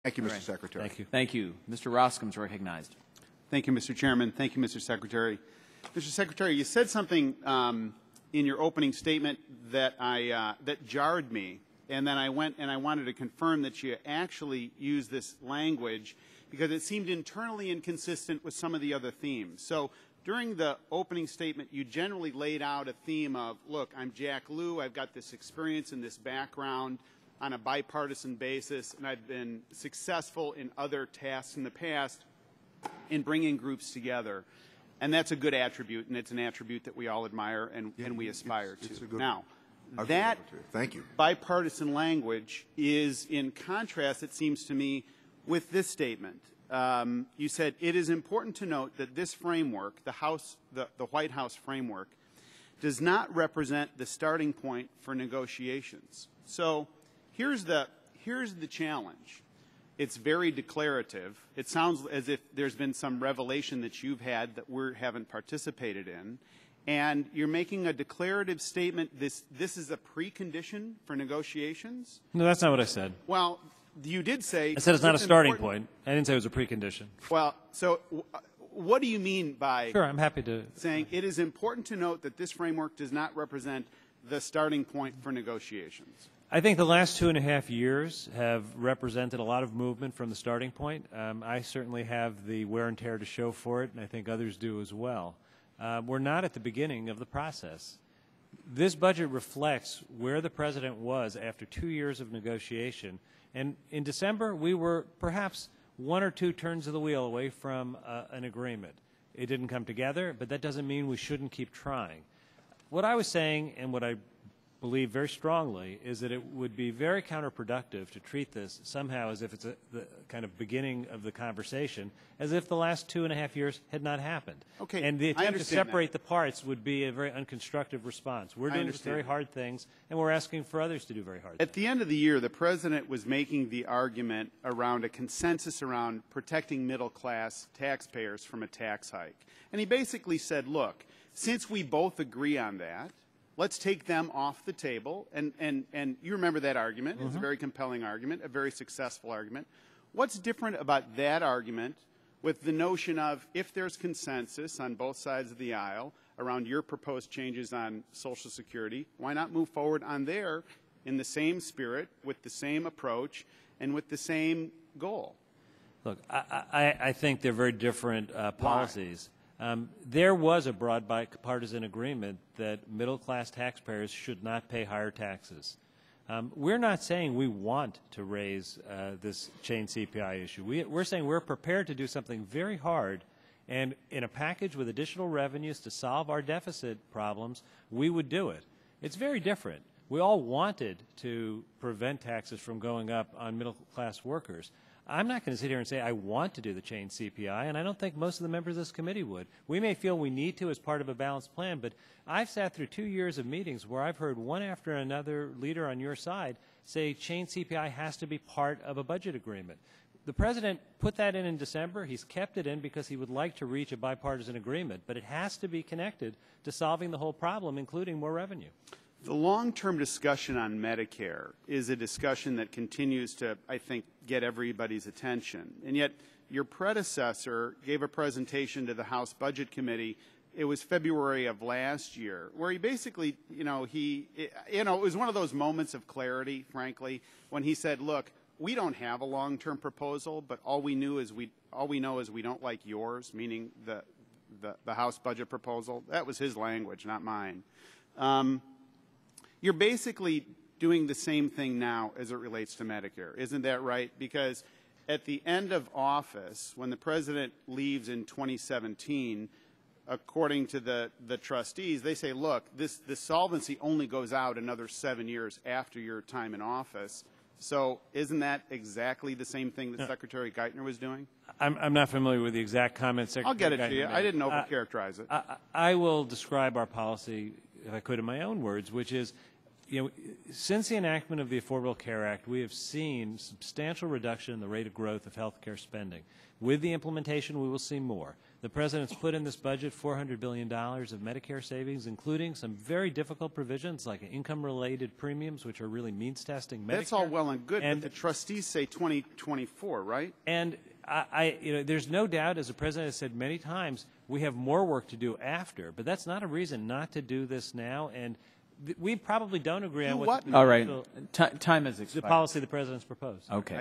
Thank you, Mr. Secretary. Thank you. Thank you. Mr. Roskam is recognized. Thank you, Mr. Chairman. Thank you, Mr. Secretary. Mr. Secretary, you said something in your opening statement that that jarred me, and then I went and I wanted to confirm that you actually used this language because it seemed internally inconsistent with some of the other themes. So during the opening statement, you generally laid out a theme of, look, I'm Jack Lew, I've got this experience and this background on a bipartisan basis, and I've been successful in other tasks in the past in bringing groups together. And that's a good attribute, and it's an attribute that we all admire and we aspire to. Now, that Thank you. bipartisan language is in contrast, it seems to me, with this statement. You said, it is important to note that this framework, the White House framework, does not represent the starting point for negotiations. So here's the challenge. It's very declarative. It sounds as if there's been some revelation that you've had that we haven't participated in. And you're making a declarative statement, this is a precondition for negotiations? No, that's not what I said. Well, you did say... I said it's not a starting point. I didn't say it was a precondition. Well, so what do you mean by... Sure, I'm happy to... ...saying it is important to note that this framework does not represent the starting point for negotiations? I think the last 2.5 years have represented a lot of movement from the starting point. I certainly have the wear and tear to show for it, and I think others do as well. We're not at the beginning of the process. This budget reflects where the President was after 2 years of negotiation. And in December, we were perhaps 1 or 2 turns of the wheel away from an agreement. It didn't come together, but that doesn't mean we shouldn't keep trying. What I was saying, and what I believe very strongly, is that it would be very counterproductive to treat this somehow as if it's the kind of beginning of the conversation, as if the last 2.5 years had not happened. Okay, and the attempt to separate that. the parts would be a very unconstructive response. We're doing very hard things, and we're asking for others to do very hard things. At the end of the year, the President was making the argument around a consensus around protecting middle-class taxpayers from a tax hike. And he basically said, look, since we both agree on that, let's take them off the table, and you remember that argument. It's a very compelling argument, a very successful argument. What's different about that argument with the notion of if there's consensus on both sides of the aisle around your proposed changes on Social Security, why not move forward on there in the same spirit, with the same approach, and with the same goal? Look, I think they're very different policies. There was a broad bipartisan agreement that middle-class taxpayers should not pay higher taxes. We're not saying we want to raise this chain CPI issue. We're saying we're prepared to do something very hard, and in a package with additional revenues to solve our deficit problems, we would do it. It's very different. We all wanted to prevent taxes from going up on middle-class workers. I'm not going to sit here and say I want to do the chain CPI, and I don't think most of the members of this committee would. We may feel we need to as part of a balanced plan, but I've sat through 2 years of meetings where I've heard one after another leader on your side say chain CPI has to be part of a budget agreement. The President put that in December. He's kept it in because he would like to reach a bipartisan agreement, but it has to be connected to solving the whole problem, including more revenue. The long-term discussion on Medicare is a discussion that continues to, I think, get everybody's attention. And yet your predecessor gave a presentation to the House Budget Committee. It was February of last year, where he basically, it was one of those moments of clarity, frankly, when he said, look, we don't have a long-term proposal, but all we know is we don't like yours, meaning the House budget proposal. That was his language, not mine. You're basically doing the same thing now as it relates to Medicare. Isn't that right? Because at the end of office, when the President leaves in 2017, according to the trustees, they say, look, this solvency only goes out another 7 years after your time in office. So isn't that exactly the same thing that Secretary Geithner was doing? I'm not familiar with the exact comments Secretary I'll get it Geithner to you. made. I didn't overcharacterize it. I will describe our policy, if I could, in my own words, which is since the enactment of the Affordable Care Act, we have seen substantial reduction in the rate of growth of health care spending. With the implementation, we will see more. The President's put in this budget $400 billion of Medicare savings, including some very difficult provisions like income-related premiums, which are really means testing Medicare. That's all well and good, but the trustees say 2024, right? And there's no doubt, as the President has said many times, we have more work to do after, but that's not a reason not to do this now. And we probably don't agree on what All right. Time has expired. the policy the President's proposed. Okay.